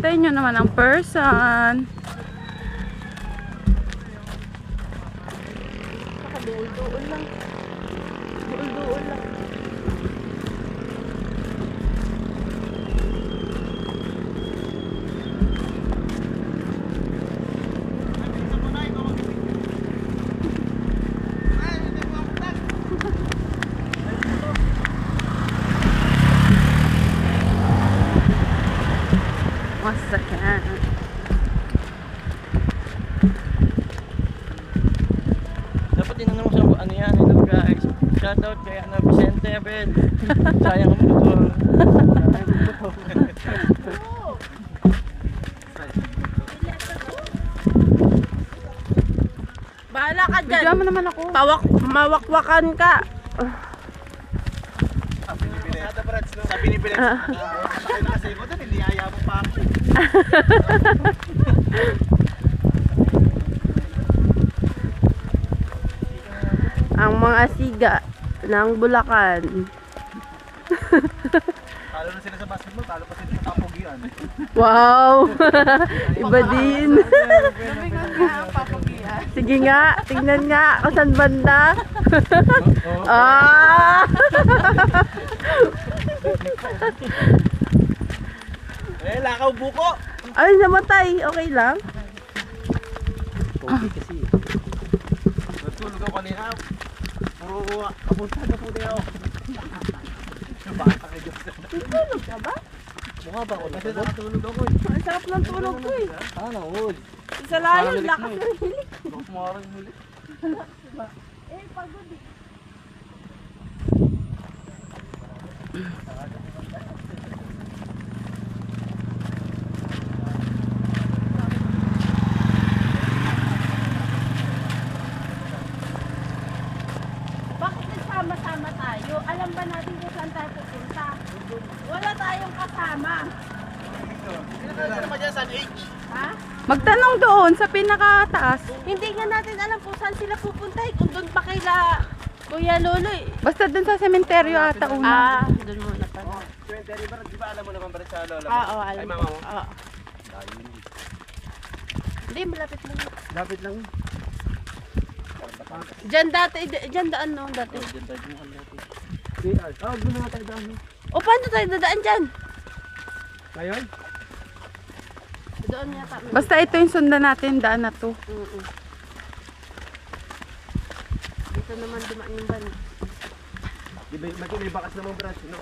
Hintayin nyo naman ang person. Duol-duol lang. Duol-duol lang. Masakyan. Dapat din naman sa ano yan, ito guys. Shoutout kay ano, Vicente Abel. Sayang ang motor. Sayang ang motor. Bahala ka dyan. Bigyan mo naman ako. Mawakwakan ka. Sabi ni Bilet, sakay na kasi ko doon, hindi ayaw mo pa ako. Ang mga siga ng Bulacan. Talo na sila sa basketball, talo pa sila sa kapugian. Wow! Iba din. Papagiyan. Sige nga, tingnan nga kung saan banda. Ah! Eh, lakaw buko! Ay, namatay. Okay lang. Okay kasi. Natulog ako kanina. Puro kapunta na po din ako. Bata ka Diyos. Tulog ka ba? Mukha ba ako? Kasi nakatulog ako Ang sarap ng tulog ko eh. Ah, naud. Isa layo, lakas ng hilik. Baka maraming muli. Eh, pagod eh. Bakit nagsama-sama tayo? Alam ba natin kung saan tayo pupunta? Wala tayong kasama. Ano naman dyan, San H? Ha? Magtanong doon sa pinakataas. Hindi nga natin alam kung saan sila pupunta eh. Kung doon pa kaila Kuya Lolo eh. Basta doon sa sementeryo ata una. Doon muna pa. 20 river, di ba alam mo naman ba sa lola mo? Oo, alam Ay, ko. mama mo? Oo. Hindi, malapit lang. Lapit lang. Diyan dati, diyan daan no, dati. Ah, gusto na tayo daan. O paano tayo dadaan dyan? Ngayon? Doon yata. Basta ito yung sundan natin, daan na to. Dito naman dumaan yung van. May bakas namang branch, no?